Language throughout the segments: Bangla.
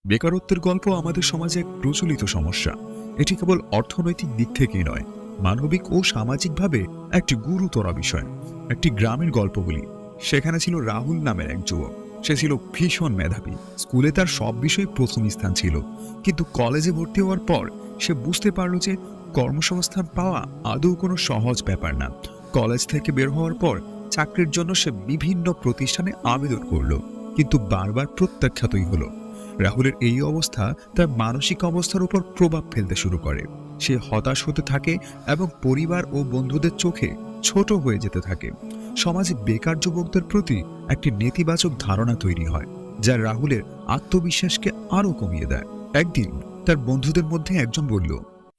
বেকারত্বের গল্প আমাদের সমাজে এক প্রচলিত সমস্যা। এটি কেবল অর্থনৈতিক দিক থেকেই নয়, মানবিক ও সামাজিকভাবে একটি গুরুতর বিষয়। একটি গ্রামের গল্প বলি। সেখানে ছিল রাহুল নামের এক যুবক। সে ছিল ভীষণ মেধাবী। স্কুলে তার সব বিষয়ে প্রথম স্থান ছিল, কিন্তু কলেজে ভর্তি হওয়ার পর সে বুঝতে পারল যে কর্মসংস্থান পাওয়া আদৌ কোনো সহজ ব্যাপার না। কলেজ থেকে বের হওয়ার পর চাকরির জন্য সে বিভিন্ন প্রতিষ্ঠানে আবেদন করলো, কিন্তু বারবার প্রত্যাখ্যাতই হলো। রাহুলের এই অবস্থা তার মানসিক অবস্থার উপর প্রভাব ফেলতে শুরু করে। সে হতাশ হতে থাকে এবং পরিবার ও বন্ধুদের চোখে ছোট হয়ে যেতে থাকে। সমাজে বেকার যুবকদের প্রতি একটি নেতিবাচক ধারণা তৈরি হয়, যা রাহুলের আত্মবিশ্বাসকে আরো কমিয়ে দেয়। একদিন তার বন্ধুদের মধ্যে একজন বলল,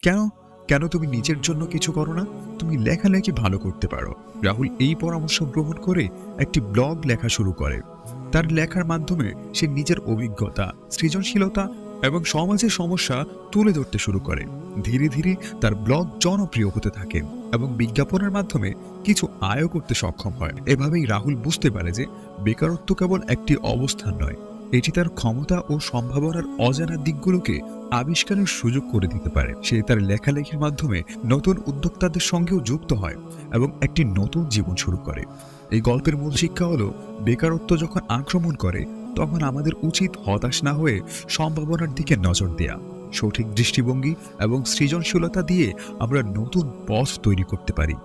কেন কেন তুমি নিজের জন্য কিছু করো না? তুমি লেখালেখি ভালো করতে পারো। রাহুল এই পরামর্শ গ্রহণ করে একটি ব্লগ লেখা শুরু করে। তার লেখার মাধ্যমে সে নিজের অভিজ্ঞতা, সৃজনশীলতা এবং সমাজের সমস্যা তুলে ধরতে শুরু করে। ধীরে ধীরে তার ব্লগ জনপ্রিয় হতে থাকে এবং বিজ্ঞাপনের মাধ্যমে কিছু আয়ও করতে সক্ষম হয়। এভাবেই রাহুল বুঝতে পারে যে বেকারত্ব কেবল একটি অবস্থান নয়, এটি তার ক্ষমতা ও সম্ভাবনার অজানা দিকগুলোকে আবিষ্কারের সুযোগ করে দিতে পারে। সে তার লেখালেখির মাধ্যমে নতুন উদ্যোক্তাদের সঙ্গেও যুক্ত হয় এবং একটি নতুন জীবন শুরু করে। এই গল্পের মূল শিক্ষা হলো, বেকারত্ব যখন আক্রমণ করে তখন আমাদের উচিত হতাশ না হয়ে সম্ভাবনার দিকে নজর দেয়া। সঠিক দৃষ্টিভঙ্গি এবং সৃজনশীলতা দিয়ে আমরা নতুন পথ তৈরি করতে পারি।